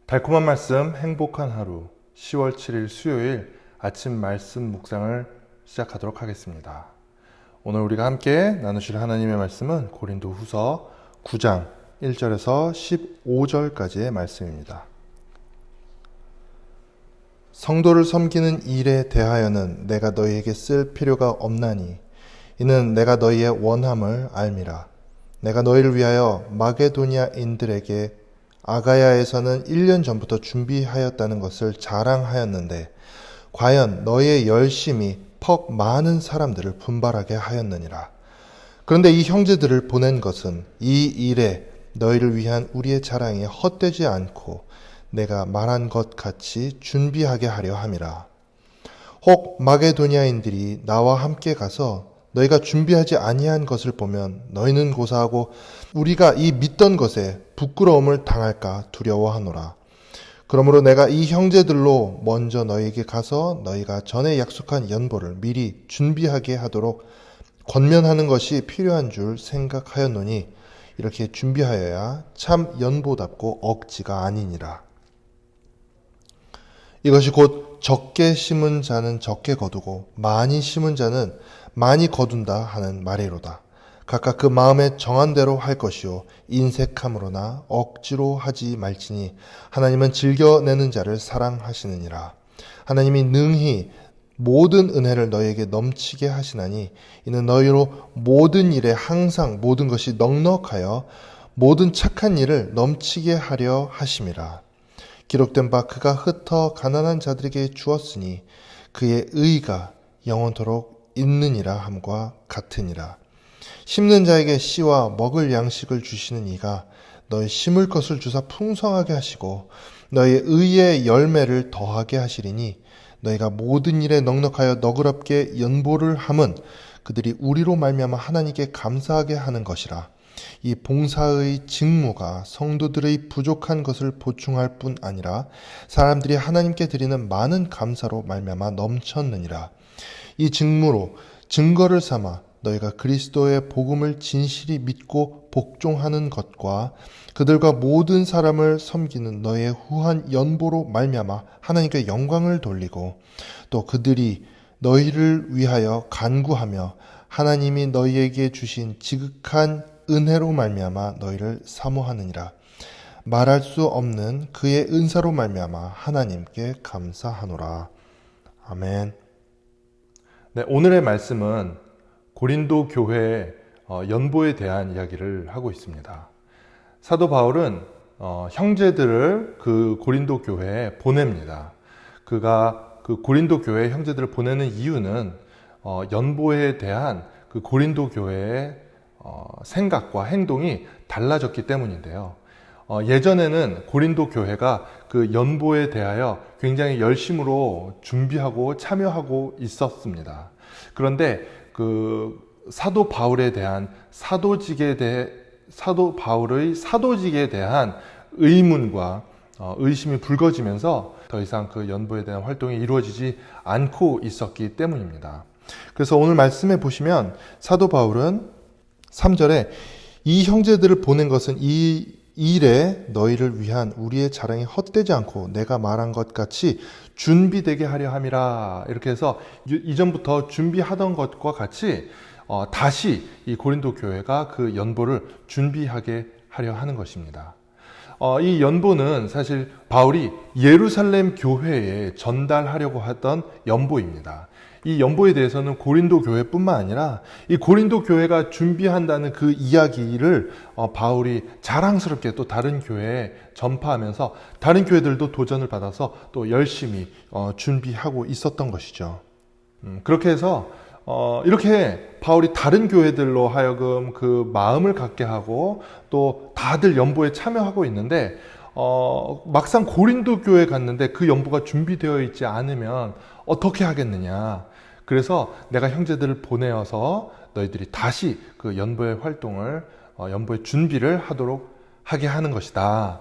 달콤한 말씀, 행복한 하루, 10월 7일 수요일 아침 말씀 묵상을 시작하도록 하겠습니다. 오늘 우리가 함께 나누실 하나님의 말씀은 고린도 후서 9장 1절에서 15절까지의 말씀입니다. 성도를 섬기는 일에 대하여는 내가 너희에게 쓸 필요가 없나니 이는 내가 너희의 원함을 알미라. 내가 너희를 위하여 마게도니아인들에게 아가야에서는 1년 전부터 준비하였다는 것을 자랑하였는데 과연 너희의 열심이 퍽 많은 사람들을 분발하게 하였느니라. 그런데 이 형제들을 보낸 것은 이 일에 너희를 위한 우리의 자랑이 헛되지 않고 내가 말한 것 같이 준비하게 하려 함이라. 혹 마게도니아인들이 나와 함께 가서 너희가 준비하지 아니한 것을 보면 너희는 고사하고 우리가 이 믿던 것에 부끄러움을 당할까 두려워하노라. 그러므로 내가 이 형제들로 먼저 너희에게 가서 너희가 전에 약속한 연보를 미리 준비하게 하도록 권면하는 것이 필요한 줄 생각하였노니 이렇게 준비하여야 참 연보답고 억지가 아니니라. 이것이 곧 적게 심은 자는 적게 거두고 많이 심은 자는 많이 거둔다 하는 말이로다. 각각 그 마음에 정한 대로 할 것이요 인색함으로나 억지로 하지 말지니 하나님은 즐겨내는 자를 사랑하시느니라. 하나님이 능히 모든 은혜를 너희에게 넘치게 하시나니 이는 너희로 모든 일에 항상 모든 것이 넉넉하여 모든 착한 일을 넘치게 하려 하심이라. 기록된 바 그가 흩어 가난한 자들에게 주었으니 그의 의가 영원토록 있느니라 함과 같으니라. 심는 자에게 씨와 먹을 양식을 주시는 이가 너희 심을 것을 주사 풍성하게 하시고 너희 의의 열매를 더하게 하시리니 너희가 모든 일에 넉넉하여 너그럽게 연보를 함은 그들이 우리로 말미암아 하나님께 감사하게 하는 것이라. 이 봉사의 직무가 성도들의 부족한 것을 보충할 뿐 아니라 사람들이 하나님께 드리는 많은 감사로 말미암아 넘쳤느니라. 이 직무로 증거를 삼아 너희가 그리스도의 복음을 진실이 믿고 복종하는 것과 그들과 모든 사람을 섬기는 너희의 후한 연보로 말미암아 하나님께 영광을 돌리고 또 그들이 너희를 위하여 간구하며 하나님이 너희에게 주신 지극한 은혜로 말미암아 너희를 사모하느니라. 말할 수 없는 그의 은사로 말미암아 하나님께 감사하노라. 아멘. 네, 오늘의 말씀은 고린도 교회의 연보에 대한 이야기를 하고 있습니다. 사도 바울은 형제들을 그 고린도 교회에 보냅니다. 그가 그 고린도 교회 형제들을 보내는 이유는 연보에 대한 그 고린도 교회의 생각과 행동이 달라졌기 때문인데요. 예전에는 고린도 교회가 그 연보에 대하여 굉장히 열심으로 준비하고 참여하고 있었습니다. 그런데 그 사도 바울에 대한 사도 바울의 사도직에 대한 의문과 의심이 불거지면서 더 이상 그 연보에 대한 활동이 이루어지지 않고 있었기 때문입니다. 그래서 오늘 말씀에 보시면 사도 바울은 3절에 이 형제들을 보낸 것은 이 일에 너희를 위한 우리의 자랑이 헛되지 않고 내가 말한 것 같이 준비되게 하려 함이라. 이렇게 해서 이전부터 준비하던 것과 같이 다시 이 고린도 교회가 그 연보를 준비하게 하려 하는 것입니다. 이 연보는 사실 바울이 예루살렘 교회에 전달하려고 했던 연보입니다. 이 연보에 대해서는 고린도 교회뿐만 아니라 이 고린도 교회가 준비한다는 그 이야기를 바울이 자랑스럽게 또 다른 교회에 전파하면서 다른 교회들도 도전을 받아서 또 열심히 준비하고 있었던 것이죠. 그렇게 해서 이렇게 바울이 다른 교회들로 하여금 그 마음을 갖게 하고 또 다들 연보에 참여하고 있는데 막상 고린도 교회에 갔는데 그 연보가 준비되어 있지 않으면 어떻게 하겠느냐. 그래서 내가 형제들을 보내어서 너희들이 다시 그 연보의 활동을 연보의 준비를 하게 하는 것이다.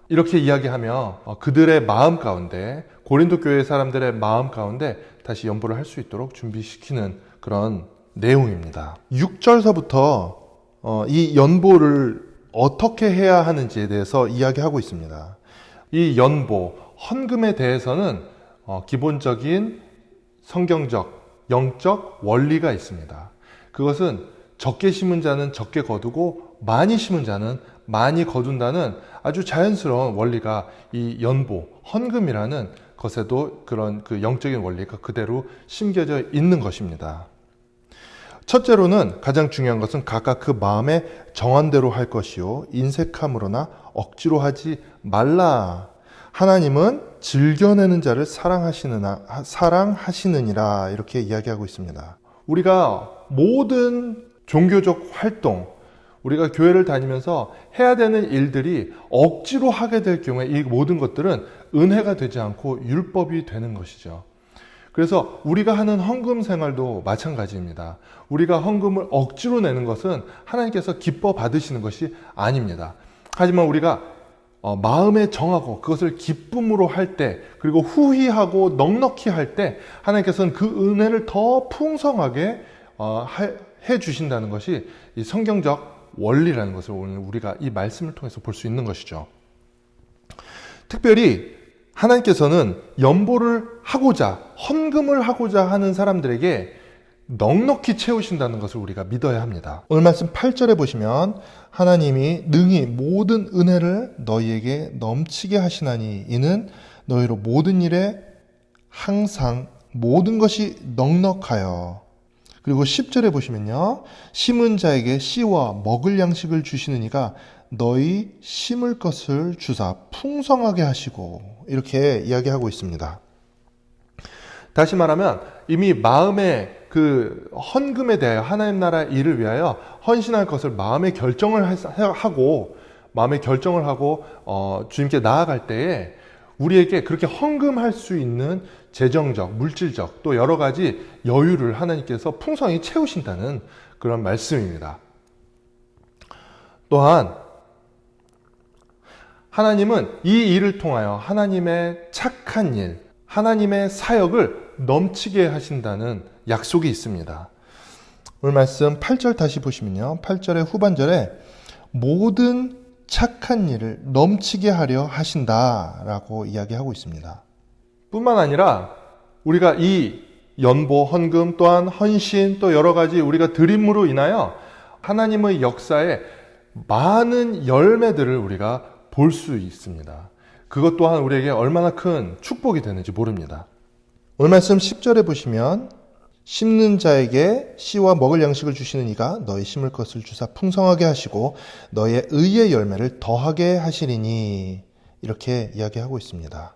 이렇게 이야기하며 그들의 마음 가운데 고린도 교회 사람들의 마음 가운데 다시 연보를 할 수 있도록 준비시키는 그런 내용입니다. 6절서부터 이 연보를 어떻게 해야 하는지에 대해서 이야기하고 있습니다. 이 연보, 헌금에 대해서는 기본적인 성경적, 영적 원리가 있습니다. 그것은 적게 심은 자는 적게 거두고 많이 심은 자는 많이 거둔다는 아주 자연스러운 원리가 이 연보, 헌금이라는 것에도 그런 그 영적인 원리가 그대로 심겨져 있는 것입니다. 첫째로는 가장 중요한 것은 각각 그 마음에 정한 대로 할 것이요 인색함으로나 억지로 하지 말라. 하나님은 즐겨내는 자를 사랑하시느니라 이렇게 이야기하고 있습니다. 우리가 모든 종교적 활동, 우리가 교회를 다니면서 해야 되는 일들이 억지로 하게 될 경우에 이 모든 것들은 은혜가 되지 않고 율법이 되는 것이죠. 그래서 우리가 하는 헌금 생활도 마찬가지입니다. 우리가 헌금을 억지로 내는 것은 하나님께서 기뻐 받으시는 것이 아닙니다. 하지만 우리가 마음에 정하고 그것을 기쁨으로 할 때, 그리고 후히하고 넉넉히 할 때 하나님께서는 그 은혜를 더 풍성하게 해 주신다는 것이 이 성경적 원리라는 것을 오늘 우리가 이 말씀을 통해서 볼 수 있는 것이죠. 특별히 하나님께서는 연보를 하고자, 헌금을 하고자 하는 사람들에게 넉넉히 채우신다는 것을 우리가 믿어야 합니다. 오늘 말씀 8절에 보시면 하나님이 능히 모든 은혜를 너희에게 넘치게 하시나니 이는 너희로 모든 일에 항상 모든 것이 넉넉하여. 그리고 10절에 보시면요, 심은 자에게 씨와 먹을 양식을 주시는 이가 너희 심을 것을 주사 풍성하게 하시고, 이렇게 이야기하고 있습니다. 다시 말하면 이미 마음에 그 헌금에 대하여 하나님 나라 일을 위하여 헌신할 것을 마음에 결정을 하고 주님께 나아갈 때에 우리에게 그렇게 헌금할 수 있는 재정적, 물질적 또 여러 가지 여유를 하나님께서 풍성히 채우신다는 그런 말씀입니다. 또한 하나님은 이 일을 통하여 하나님의 착한 일, 하나님의 사역을 넘치게 하신다는 약속이 있습니다. 오늘 말씀 8절 다시 보시면요, 8절의 후반절에 모든 착한 일을 넘치게 하려 하신다라고 이야기하고 있습니다. 뿐만 아니라 우리가 이 연보, 헌금 또한 헌신 또 여러 가지 우리가 드림으로 인하여 하나님의 역사에 많은 열매들을 우리가 볼 수 있습니다. 그것 또한 우리에게 얼마나 큰 축복이 되는지 모릅니다. 오늘 말씀 10절에 보시면 심는 자에게 씨와 먹을 양식을 주시는 이가 너희 심을 것을 주사 풍성하게 하시고 너의 의의 열매를 더하게 하시리니, 이렇게 이야기하고 있습니다.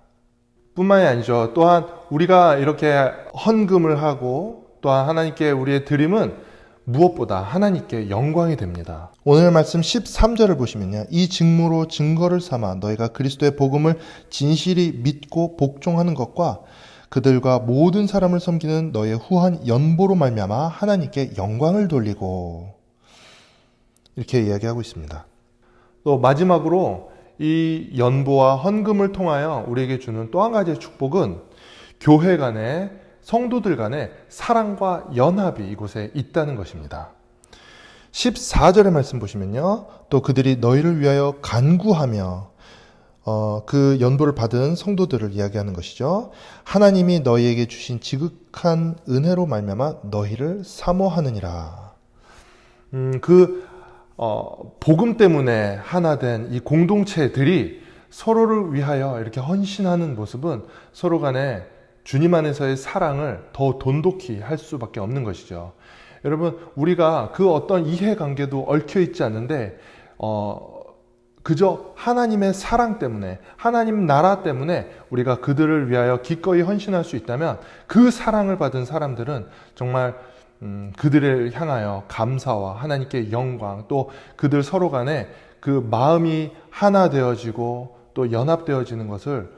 뿐만이 아니죠. 또한 우리가 이렇게 헌금을 하고 또한 하나님께 우리의 드림은 무엇보다 하나님께 영광이 됩니다. 오늘 말씀 13절을 보시면요, 이 직무로 증거를 삼아 너희가 그리스도의 복음을 진실히 믿고 복종하는 것과 그들과 모든 사람을 섬기는 너의 후한 연보로 말미암아 하나님께 영광을 돌리고, 이렇게 이야기하고 있습니다. 또 마지막으로 이 연보와 헌금을 통하여 우리에게 주는 또 한 가지의 축복은 교회 간의, 성도들 간의 사랑과 연합이 이곳에 있다는 것입니다. 14절의 말씀 보시면요, 또 그들이 너희를 위하여 간구하며, 그 연보를 받은 성도들을 이야기하는 것이죠. 하나님이 너희에게 주신 지극한 은혜로 말미암아 너희를 사모하느니라. 복음 때문에 하나 된 이 공동체들이 서로를 위하여 이렇게 헌신하는 모습은 서로 간에 주님 안에서의 사랑을 더 돈독히 할 수밖에 없는 것이죠. 여러분, 우리가 그 어떤 이해관계도 얽혀 있지 않는데 그저 하나님의 사랑 때문에, 하나님 나라 때문에 우리가 그들을 위하여 기꺼이 헌신할 수 있다면 그 사랑을 받은 사람들은 정말 그들을 향하여 감사와 하나님께 영광, 또 그들 서로 간에 그 마음이 하나 되어지고 또 연합되어지는 것은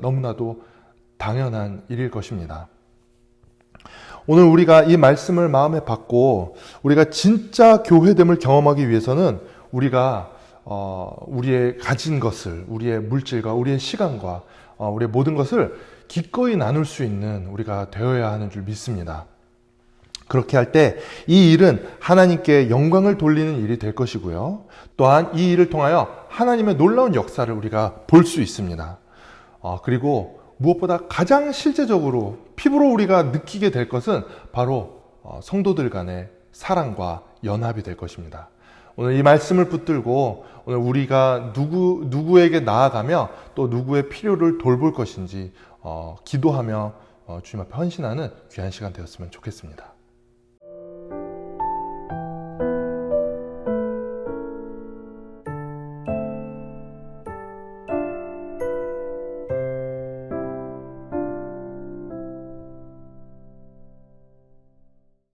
너무나도 당연한 일일 것입니다. 오늘 우리가 이 말씀을 마음에 받고 우리가 진짜 교회됨을 경험하기 위해서는 우리가 우리의 가진 것을, 우리의 물질과 우리의 시간과 우리의 모든 것을 기꺼이 나눌 수 있는 우리가 되어야 하는 줄 믿습니다. 그렇게 할 때 이 일은 하나님께 영광을 돌리는 일이 될 것이고요. 또한 이 일을 통하여 하나님의 놀라운 역사를 우리가 볼 수 있습니다. 그리고 무엇보다 가장 실제적으로 피부로 우리가 느끼게 될 것은 바로 성도들 간의 사랑과 연합이 될 것입니다. 오늘 이 말씀을 붙들고 오늘 우리가 누구에게 나아가며 또 누구의 필요를 돌볼 것인지 기도하며 주님 앞에 헌신하는 귀한 시간 되었으면 좋겠습니다.